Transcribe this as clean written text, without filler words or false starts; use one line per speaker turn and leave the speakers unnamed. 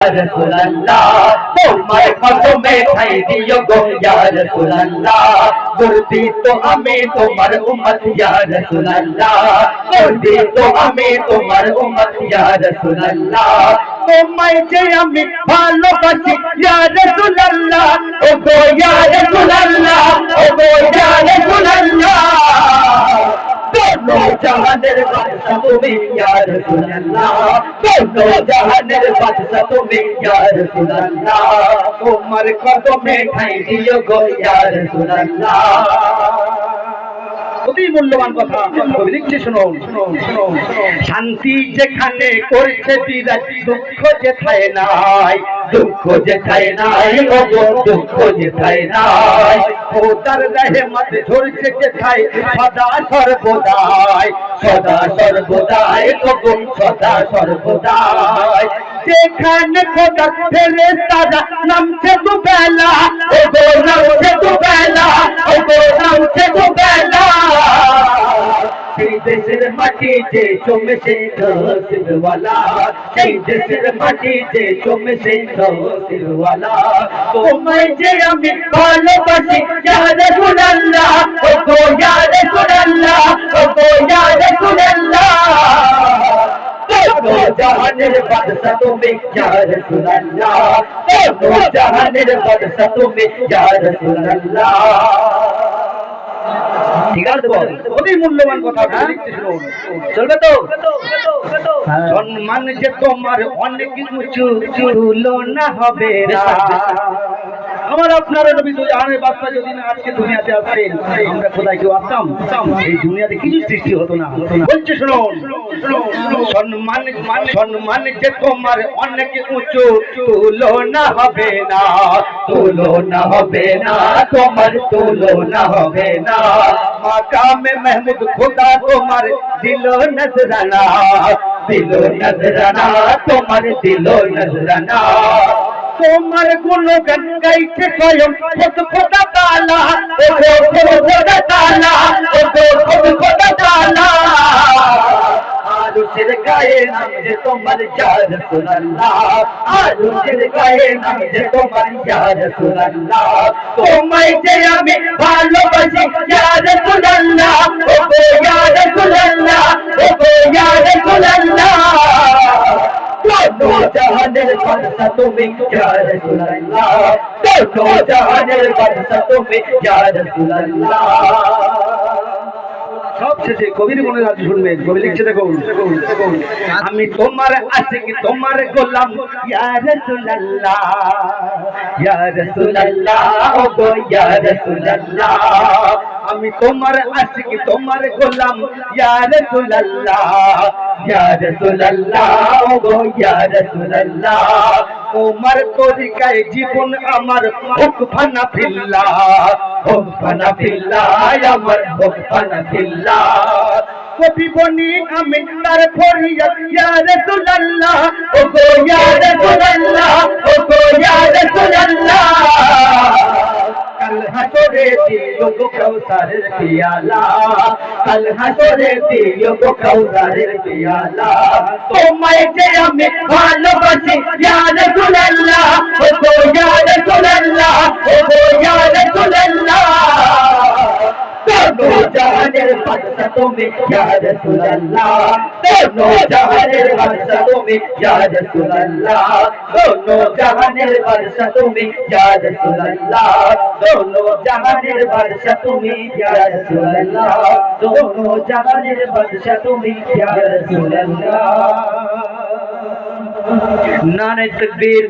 रसूल अल्लाह तुम्हार कदमे ठाई दियो गो या रसूल अल्लाह गुरदी तो हमें तुम्हार उम्मत या रसूल अल्लाह गुरदी तो हमें तुम्हार उम्मत या रसूल अल्लाह तुम्हारे जे हमें ভালোবাসি या रसूल अल्लाह ओ गो या रसूल अल्लाह ओ गो या रसूल अल्लाह दोनों जहानेर बादशाह तुमी या रसूल अल्लाह दोनों जहानेर बादशाह तुमी या रसूल अल्लाह তোমার কদমে ঠাই দিও গো ইয়া রাসূল আল্লাহ অতি মূল্যবান কথা কবি লিখছে শুনুন শান্তি যেখানে করছে বিরাজ দুঃখ যেথায় নাই দুঃখ যেথায় নাই ও গো দুঃখ যেথায় নাই খোদার রহমত ঝরছে যেথায় সদা সর্বদাই সদা সর্বদাই ও গো সদা সর্বদাই যেখানে খোদার ফেরেশতারা নামছে দুবেলা ও গো নামছে দুবেলা ও গো নামছে দুবেলা সেই দেশের মাটি যে চমেছে রসুলওয়ালা সেই দেশের মাটি যে চমেছে রসুলওয়ালা তোমায় যে আমি ভালোবাসি ইয়া রাসূলুল্লাহ ও গো ইয়া রাসূলুল্লাহ ও গো ইয়া রাসূলুল্লাহ दोनों जहानेर बादशाह तुमी या रसूल अल्लाह दोनों जहानेर बादशाह तुमी या रसूल अल्लाह ঠিক আছে তো অতি মূল্যবান কথা লিখতে শুনুন চলবে তো সম্মান যে তোমার অনেক কিছু তুলনা হবে না আমার আপনার নবী তো জাহানের বাদশা যদি না আজকে দুনিয়াতে আসতেন আমরা কোথায় কেউ আসতাম এই দুনিয়াতে কিছু সৃষ্টি হতো না বলছে শুনুন সম্মান যে তোমার অনেক উঁচু তুলনা হবে না তুলনা হবে না তোমার তুলনা হবে না মাকামে महमूद खुदा তোমার দিলো নজরানা তোমার দিলো নজরানা তোমার গুণগান গাইছে স্বয়ং খোদা তাআলা ও খোদা তাআলা ও খোদা তাআলা আরশের গায়ে নাম যে তোমার ইয়া রাসূলুল্লাহ আরশের গায়ে নাম যে তোমার ইয়া রাসূলুল্লাহ তোমায় যে আমি ভালোবাসি ইয়া রাসূলুল্লাহ ও গো ইয়া রাসূলুল্লাহ ও গো ইয়া রাসূলুল্লাহ दोनों जहानेर बादशाह तुमी या रसूल अल्लाह दोनों जहानेर बादशाह तुमी या रसूल अल्लाह সবশেষে কবির মনে রাজি শুনবেন কবি লিখছে দেখুন আমি তোমার আশিক তোমার গোলাম ইয়া রাসূলুল্লাহ ইয়া রাসূলুল্লাহ ও গো ইয়া রাসূলুল্লাহ আমি তোমার আশিক তোমার গোলাম ইয়া রাসূলুল্লাহ ইয়া রাসূলুল্লাহ ও গো ইয়া রাসূলুল্লাহ তোমার তরিকায় জীবন আমার হুক ফানা ফিল্লাহ আমার হুক ফানা ফিল্লাহ কবি বনি আমি তার ফরিয়াদ ইয়া রাসূলুল্লাহ ও গো ইয়া রাসূলুল্লাহ ও গো ইয়া রাসূলুল্লাহ কাল হাসরে দিও গো কাউসারের পিয়ালা কাল হাসরে দিও গো কাউসারের পিয়ালা তোমায় যে আমি ভালোবাসি ইয়া রাসূলুল্লাহ ও গো ইয়া রাসূলুল্লাহ ও গো ইয়া রাসূলুল্লাহ दोनों जहानेर बादशाह तुमी या रसूल अल्लाह दोनों जहानेर बादशाह तुमी या रसूल अल्लाह दोनों जहानेर बादशाह तुमी या रसूल अल्लाह दोनों जहानेर बादशाह तुमी या रसूल अल्लाह दोनों जहानेर बादशाह तुमी या रसूल अल्लाह नारे तकबीर